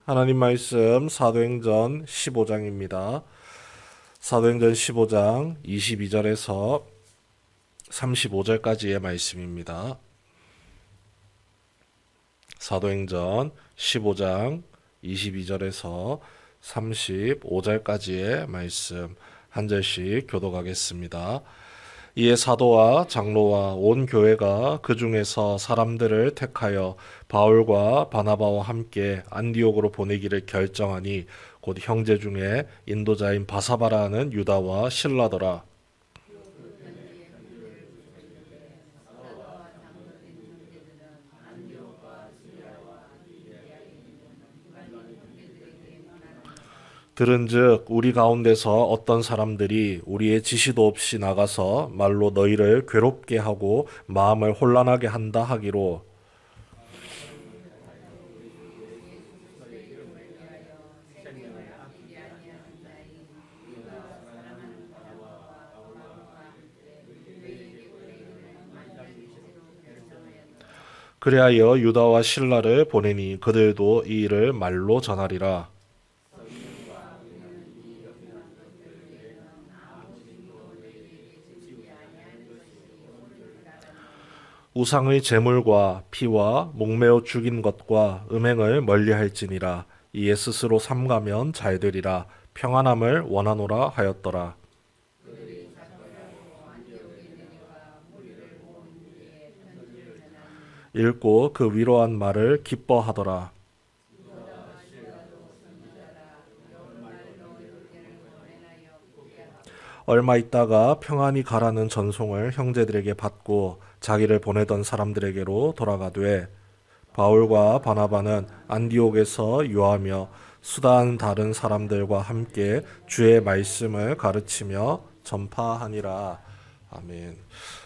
하나님 말씀 사도행전 15장입니다. 사도행전 15장 22절에서 35절까지의 말씀입니다. 사도행전 15장 22절에서 35절까지의 말씀 한 절씩 교독하겠습니다. 이에 사도와 장로와 온 교회가 그 중에서 사람들을 택하여 바울과 바나바와 함께 안디옥으로 보내기를 결정하니 곧 형제 중에 인도자인 바사바라는 유다와 실라더라. 들은즉 우리 가운데서 어떤 사람들이 우리의 지시도 없이 나가서 말로 너희를 괴롭게 하고 마음을 혼란하게 한다 하기로 그리하여 유다와 실라를 보내니 그들도 이 일을 말로 전하리라. 우상의 제물과 피와 목매어 죽인 것과 음행을 멀리할지니라. 이에 스스로 삼가면 잘되리라. 평안함을 원하노라 하였더라. 읽고 그 위로한 말을 기뻐하더라. 얼마 있다가 평안히 가라는 전송을 형제들에게 받고 자기를 보내던 사람들에게로 돌아가되 바울과 바나바는 안디옥에서 유하며 수다한 다른 사람들과 함께 주의 말씀을 가르치며 전파하니라. 아멘.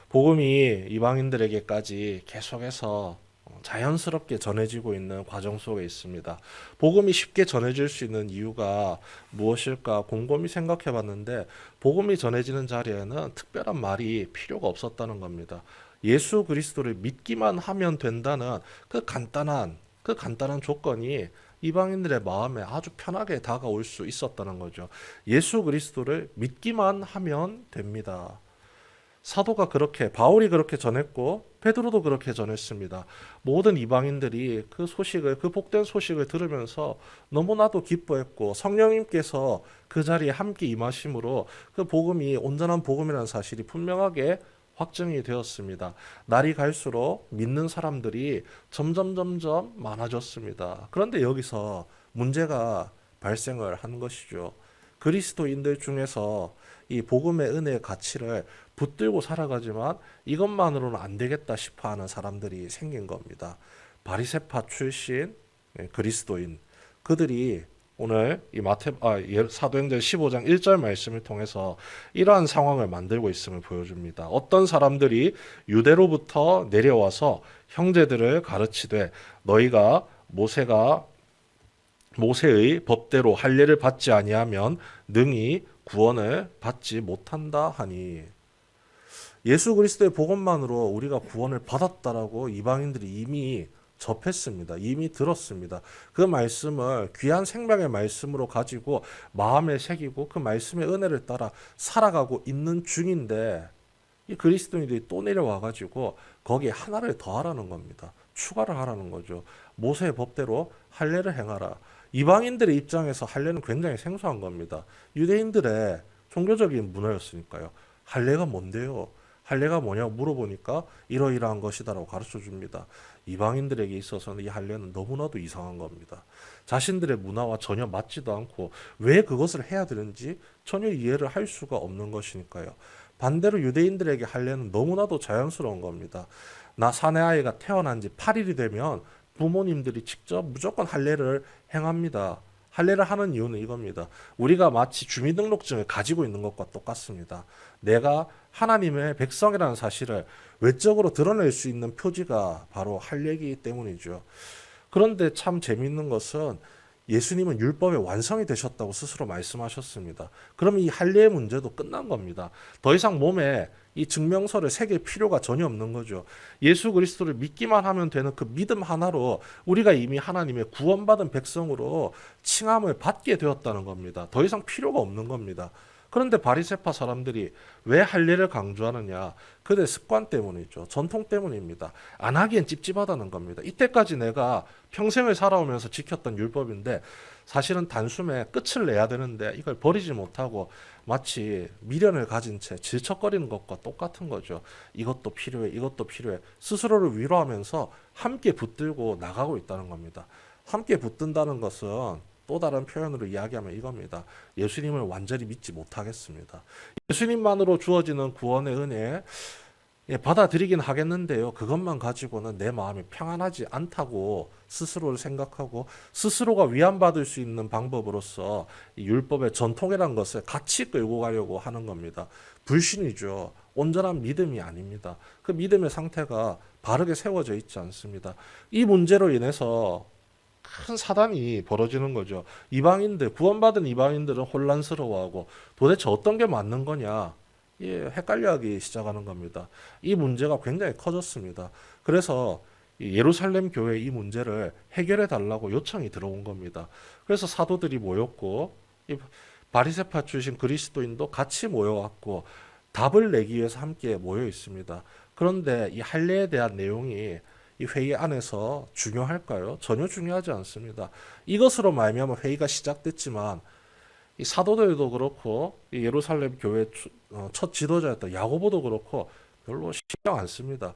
복음이 이방인들에게까지 계속해서 자연스럽게 전해지고 있는 과정 속에 있습니다. 복음이 쉽게 전해질 수 있는 이유가 무엇일까 곰곰이 생각해 봤는데 복음이 전해지는 자리에는 특별한 말이 필요가 없었다는 겁니다. 예수 그리스도를 믿기만 하면 된다는 그 간단한 조건이 이방인들의 마음에 아주 편하게 다가올 수 있었다는 거죠. 예수 그리스도를 믿기만 하면 됩니다. 사도가 그렇게 바울이 그렇게 전했고 베드로도 그렇게 전했습니다. 모든 이방인들이 그 복된 소식을 들으면서 너무나도 기뻐했고 성령님께서 그 자리에 함께 임하심으로 그 복음이 온전한 복음이라는 사실이 분명하게 확정이 되었습니다. 날이 갈수록 믿는 사람들이 점점 많아졌습니다. 그런데 여기서 문제가 발생을 한 것이죠. 그리스도인들 중에서 이 복음의 은혜의 가치를 붙들고 살아가지만 이것만으로는 안 되겠다 싶어 하는 사람들이 생긴 겁니다. 바리새파 출신 그리스도인 그들이 오늘 이 사도행전 15장 1절 말씀을 통해서 이러한 상황을 만들고 있음을 보여줍니다. 어떤 사람들이 유대로부터 내려와서 형제들을 가르치되 너희가 모세의 법대로 할례를 받지 아니하면 능히 구원을 받지 못한다 하니 예수 그리스도의 복음만으로 우리가 구원을 받았다라고 이방인들이 이미 접했습니다. 이미 들었습니다. 그 말씀을 귀한 생명의 말씀으로 가지고 마음에 새기고 그 말씀의 은혜를 따라 살아가고 있는 중인데 이 그리스도인들이 또 내려와 가지고 거기에 하나를 더하라는 겁니다. 추가를 하라는 거죠. 모세의 법대로 할례를 행하라. 이방인들의 입장에서 할례는 굉장히 생소한 겁니다. 유대인들의 종교적인 문화였으니까요. 할례가 뭔데요? 할례가 뭐냐고 물어보니까 이러이러한 것이다라고 가르쳐 줍니다. 이방인들에게 있어서는 이 할례는 너무나도 이상한 겁니다. 자신들의 문화와 전혀 맞지도 않고 왜 그것을 해야 되는지 전혀 이해를 할 수가 없는 것이니까요. 반대로 유대인들에게 할례는 너무나도 자연스러운 겁니다. 나 사내 아이가 태어난 지 8일이 되면 부모님들이 직접 무조건 할례를 행합니다. 할례를 하는 이유는 이겁니다. 우리가 마치 주민등록증을 가지고 있는 것과 똑같습니다. 내가 하나님의 백성이라는 사실을 외적으로 드러낼 수 있는 표지가 바로 할례이기 때문이죠. 그런데 참 재미있는 것은 예수님은 율법의 완성이 되셨다고 스스로 말씀하셨습니다. 그럼 이 할례의 문제도 끝난 겁니다. 더 이상 몸에 이 증명서를 새길 필요가 전혀 없는 거죠. 예수 그리스도를 믿기만 하면 되는 그 믿음 하나로 우리가 이미 하나님의 구원받은 백성으로 칭함을 받게 되었다는 겁니다. 더 이상 필요가 없는 겁니다. 그런데 바리새파 사람들이 왜 할례를 강조하느냐? 그들의 습관 때문이죠. 전통 때문입니다. 안 하기엔 찝찝하다는 겁니다. 이때까지 내가 평생을 살아오면서 지켰던 율법인데 사실은 단숨에 끝을 내야 되는데 이걸 버리지 못하고 마치 미련을 가진 채 질척거리는 것과 똑같은 거죠. 이것도 필요해, 이것도 필요해. 스스로를 위로하면서 함께 붙들고 나가고 있다는 겁니다. 함께 붙든다는 것은 또 다른 표현으로 이야기하면 이겁니다. 예수님을 완전히 믿지 못하겠습니다. 예수님만으로 주어지는 구원의 은혜 받아들이긴 하겠는데요. 그것만 가지고는 내 마음이 평안하지 않다고 스스로를 생각하고 스스로가 위안받을 수 있는 방법으로서 이 율법의 전통이라는 것을 같이 끌고 가려고 하는 겁니다. 불신이죠. 온전한 믿음이 아닙니다. 그 믿음의 상태가 바르게 세워져 있지 않습니다. 이 문제로 인해서 큰 사단이 벌어지는 거죠. 이방인들, 구원받은 이방인들은 혼란스러워하고 도대체 어떤 게 맞는 거냐? 헷갈려하기 시작하는 겁니다. 이 문제가 굉장히 커졌습니다. 그래서 예루살렘 교회 이 문제를 해결해 달라고 요청이 들어온 겁니다. 그래서 사도들이 모였고 바리새파 출신 그리스도인도 같이 모여왔고 답을 내기 위해서 함께 모여 있습니다. 그런데 이 할례에 대한 내용이 이 회의 안에서 중요할까요? 전혀 중요하지 않습니다. 이것으로 말미암아 회의가 시작됐지만 이 사도들도 그렇고 이 예루살렘 교회 첫 지도자였던 야고보도 그렇고 별로 신경 안 씁니다.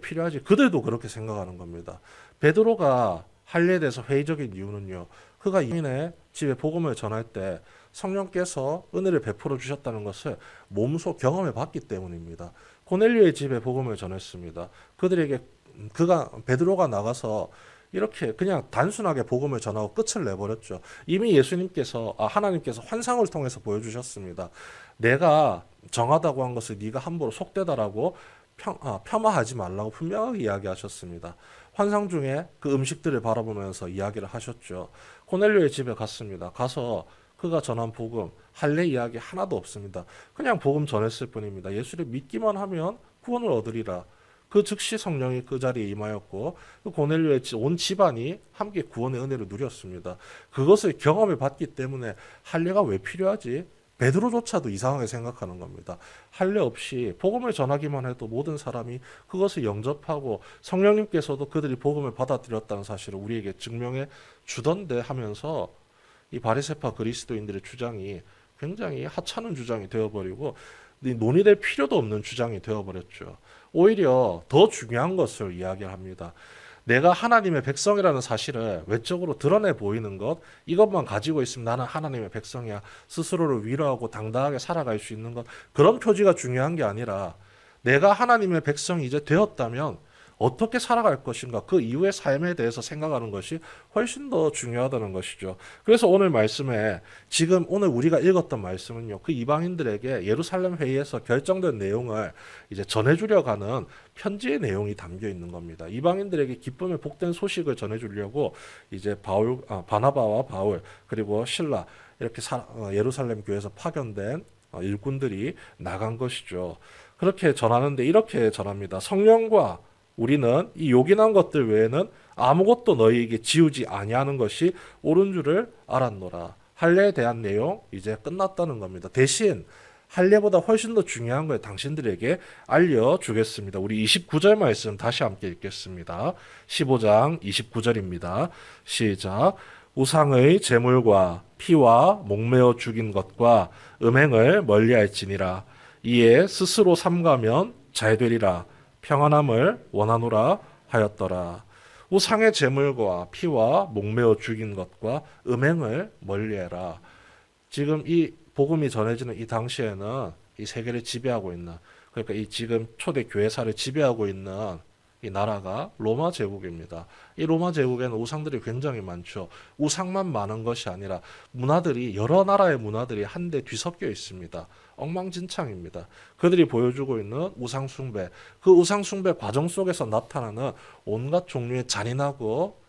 필요하지. 그들도 그렇게 생각하는 겁니다. 베드로가 할례에 대해서 회의적인 이유는요. 그가 이민의 집에 복음을 전할 때 성령께서 은혜를 베풀어 주셨다는 것을 몸소 경험해 봤기 때문입니다. 고넬료의 집에 복음을 전했습니다. 그들에게 베드로가 나가서 이렇게 그냥 단순하게 복음을 전하고 끝을 내버렸죠. 이미 하나님께서 환상을 통해서 보여주셨습니다. 내가 정하다고 한 것을 네가 함부로 속되다라고 폄하하지 말라고 분명하게 이야기하셨습니다. 환상 중에 그 음식들을 바라보면서 이야기를 하셨죠. 고넬료의 집에 갔습니다. 가서 그가 전한 복음, 할례 이야기 하나도 없습니다. 그냥 복음 전했을 뿐입니다. 예수를 믿기만 하면 구원을 얻으리라. 그 즉시 성령이 그 자리에 임하였고 그 고넬료의 온 집안이 함께 구원의 은혜를 누렸습니다. 그것을 경험해 봤기 때문에 할례가 왜 필요하지? 베드로조차도 이상하게 생각하는 겁니다. 할례 없이 복음을 전하기만 해도 모든 사람이 그것을 영접하고 성령님께서도 그들이 복음을 받아들였다는 사실을 우리에게 증명해 주던데 하면서 이 바리새파 그리스도인들의 주장이 굉장히 하찮은 주장이 되어버리고 논의될 필요도 없는 주장이 되어버렸죠. 오히려 더 중요한 것을 이야기를 합니다. 내가 하나님의 백성이라는 사실을 외적으로 드러내 보이는 것, 이것만 가지고 있으면 나는 하나님의 백성이야. 스스로를 위로하고 당당하게 살아갈 수 있는 것, 그런 표지가 중요한 게 아니라 내가 하나님의 백성이 이제 되었다면 어떻게 살아갈 것인가, 그 이후의 삶에 대해서 생각하는 것이 훨씬 더 중요하다는 것이죠. 그래서 오늘 말씀에 지금 오늘 우리가 읽었던 말씀은요, 그 이방인들에게 예루살렘 회의에서 결정된 내용을 이제 전해주려고 하는 편지의 내용이 담겨 있는 겁니다. 이방인들에게 기쁨의 복된 소식을 전해주려고 이제 바나바와 바울 그리고 실라 이렇게 예루살렘 교회에서 파견된 일꾼들이 나간 것이죠. 그렇게 전하는데 이렇게 전합니다. 성령과 우리는 이 요긴한 것들 외에는 아무것도 너희에게 지우지 아니하는 것이 옳은 줄을 알았노라. 할례에 대한 내용 이제 끝났다는 겁니다. 대신 할례보다 훨씬 더 중요한 걸 당신들에게 알려주겠습니다. 우리 29절 말씀 다시 함께 읽겠습니다. 15장 29절입니다. 시작. 우상의 제물과 피와 목매어 죽인 것과 음행을 멀리할지니라. 이에 스스로 삼가면 잘 되리라. 평안함을 원하노라 하였더라. 우상의 제물과 피와 목매어 죽인 것과 음행을 멀리해라. 지금 이 복음이 전해지는 이 당시에는 이 세계를 지배하고 있는, 그러니까 이 지금 초대 교회사를 지배하고 있는 이 나라가 로마 제국입니다. 이 로마 제국에는 우상들이 굉장히 많죠. 우상만 많은 것이 아니라 여러 나라의 문화들이 한데 뒤섞여 있습니다. 엉망진창입니다. 그들이 보여주고 있는 우상숭배, 그 우상숭배 과정 속에서 나타나는 온갖 종류의 잔인하고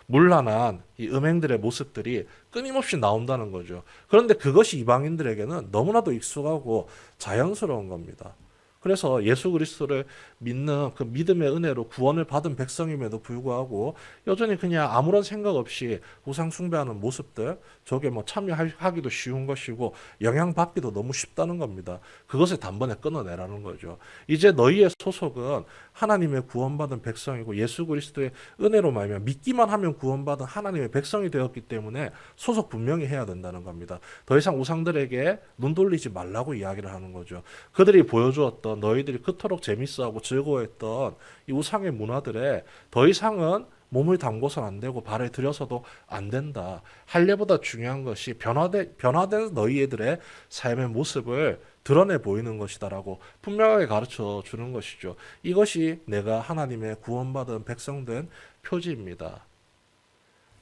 문란한 이 음행들의 모습들이 끊임없이 나온다는 거죠. 그런데 그것이 이방인들에게는 너무나도 익숙하고 자연스러운 겁니다. 그래서 예수 그리스도를 믿는 그 믿음의 은혜로 구원을 받은 백성임에도 불구하고 여전히 그냥 아무런 생각 없이 우상 숭배하는 모습들, 저게 뭐 참여하기도 쉬운 것이고 영향받기도 너무 쉽다는 겁니다. 그것을 단번에 끊어내라는 거죠. 이제 너희의 소속은 하나님의 구원받은 백성이고 예수 그리스도의 은혜로 말미암아 믿기만 하면 구원받은 하나님의 백성이 되었기 때문에 소속 분명히 해야 된다는 겁니다. 더 이상 우상들에게 눈 돌리지 말라고 이야기를 하는 거죠. 그들이 보여주었던 너희들이 그토록 재밌어하고 즐거워했던 이 우상의 문화들에 더 이상은 몸을 담궈서는 안 되고 발을 들여서도 안 된다. 할례보다 중요한 것이 변화된 너희들의 삶의 모습을 드러내 보이는 것이다라고 분명하게 가르쳐 주는 것이죠. 이것이 내가 하나님의 구원받은 백성된 표지입니다.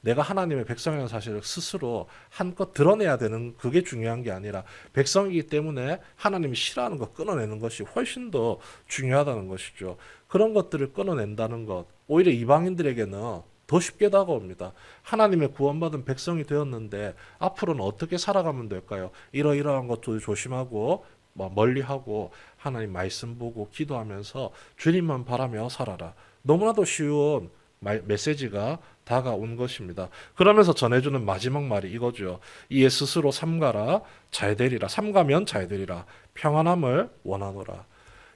내가 하나님의 백성이라는 사실을 스스로 한껏 드러내야 되는 그게 중요한 게 아니라 백성이기 때문에 하나님이 싫어하는 것 끊어내는 것이 훨씬 더 중요하다는 것이죠. 그런 것들을 끊어낸다는 것, 오히려 이방인들에게는 더 쉽게 다가옵니다. 하나님의 구원받은 백성이 되었는데 앞으로는 어떻게 살아가면 될까요? 이러이러한 것도 조심하고 멀리하고 하나님 말씀 보고 기도하면서 주님만 바라며 살아라. 너무나도 쉬운 메시지가 다가온 것입니다. 그러면서 전해주는 마지막 말이 이거죠. 이에 스스로 삼가라 잘 되리라. 삼가면 잘 되리라. 평안함을 원하노라.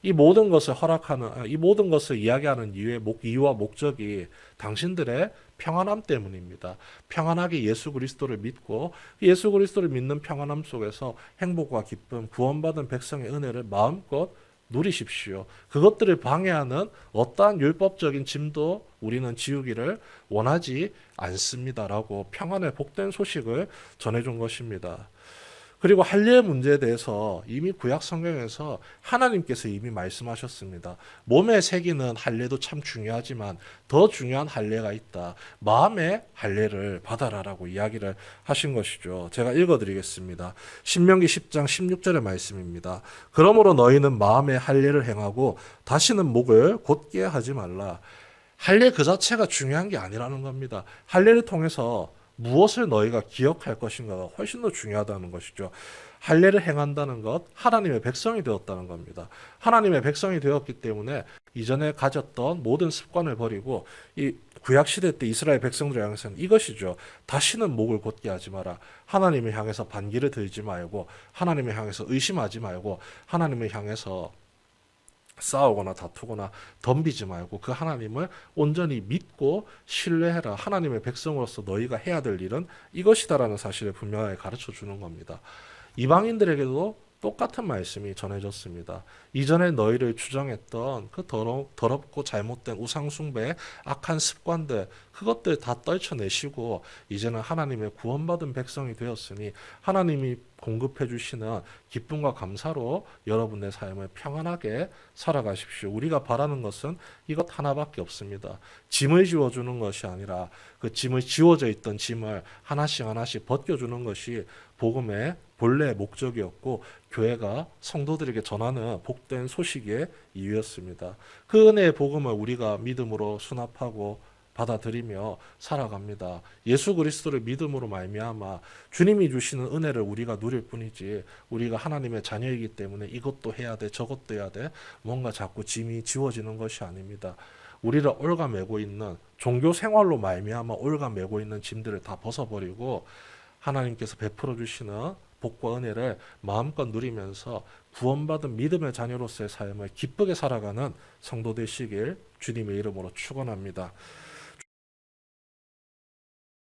이 모든 것을 이 모든 것을 이야기하는 이유와 목적이 당신들의 평안함 때문입니다. 평안하게 예수 그리스도를 믿고 예수 그리스도를 믿는 평안함 속에서 행복과 기쁨, 구원받은 백성의 은혜를 마음껏 누리십시오. 그것들을 방해하는 어떠한 율법적인 짐도 우리는 지우기를 원하지 않습니다라고 평안의 복된 소식을 전해준 것입니다. 그리고 할례의 문제에 대해서 이미 구약 성경에서 하나님께서 이미 말씀하셨습니다. 몸에 새기는 할례도 참 중요하지만 더 중요한 할례가 있다. 마음의 할례를 받아라라고 이야기를 하신 것이죠. 제가 읽어드리겠습니다. 신명기 10장 16절의 말씀입니다. 그러므로 너희는 마음의 할례를 행하고 다시는 목을 곧게 하지 말라. 할례 그 자체가 중요한 게 아니라는 겁니다. 할례를 통해서 무엇을 너희가 기억할 것인가가 훨씬 더 중요하다는 것이죠. 할례를 행한다는 것, 하나님의 백성이 되었다는 겁니다. 하나님의 백성이 되었기 때문에 이전에 가졌던 모든 습관을 버리고 이 구약시대 때 이스라엘 백성들을 향해서는 이것이죠. 다시는 목을 곧게 하지 마라. 하나님을 향해서 반기를 들지 말고 하나님을 향해서 의심하지 말고 하나님을 향해서 싸우거나 다투거나 덤비지 말고 그 하나님을 온전히 믿고 신뢰해라. 하나님의 백성으로서 너희가 해야 될 일은 이것이다라는 사실을 분명하게 가르쳐 주는 겁니다. 이방인들에게도 똑같은 말씀이 전해졌습니다. 이전에 너희를 주장했던 그 더럽고 잘못된 우상숭배의 악한 습관들, 그것들 다 떨쳐내시고 이제는 하나님의 구원받은 백성이 되었으니 하나님이 공급해 주시는 기쁨과 감사로 여러분의 삶을 평안하게 살아가십시오. 우리가 바라는 것은 이것 하나밖에 없습니다. 짐을 지워주는 것이 아니라 그 짐을 지워져 있던 짐을 하나씩 하나씩 벗겨주는 것이 복음의 본래 목적이었고 교회가 성도들에게 전하는 복된 소식의 이유였습니다. 그 은혜의 복음을 우리가 믿음으로 수납하고 받아들이며 살아갑니다. 예수 그리스도를 믿음으로 말미암아 주님이 주시는 은혜를 우리가 누릴 뿐이지 우리가 하나님의 자녀이기 때문에 이것도 해야 돼 저것도 해야 돼 뭔가 자꾸 짐이 지워지는 것이 아닙니다. 우리를 올가매고 있는 종교 생활로 말미암아 올가매고 있는 짐들을 다 벗어버리고 하나님께서 베풀어 주시는 복과 은혜를 마음껏 누리면서 구원받은 믿음의 자녀로서의 삶을 기쁘게 살아가는 성도 되시길 주님의 이름으로 축원합니다.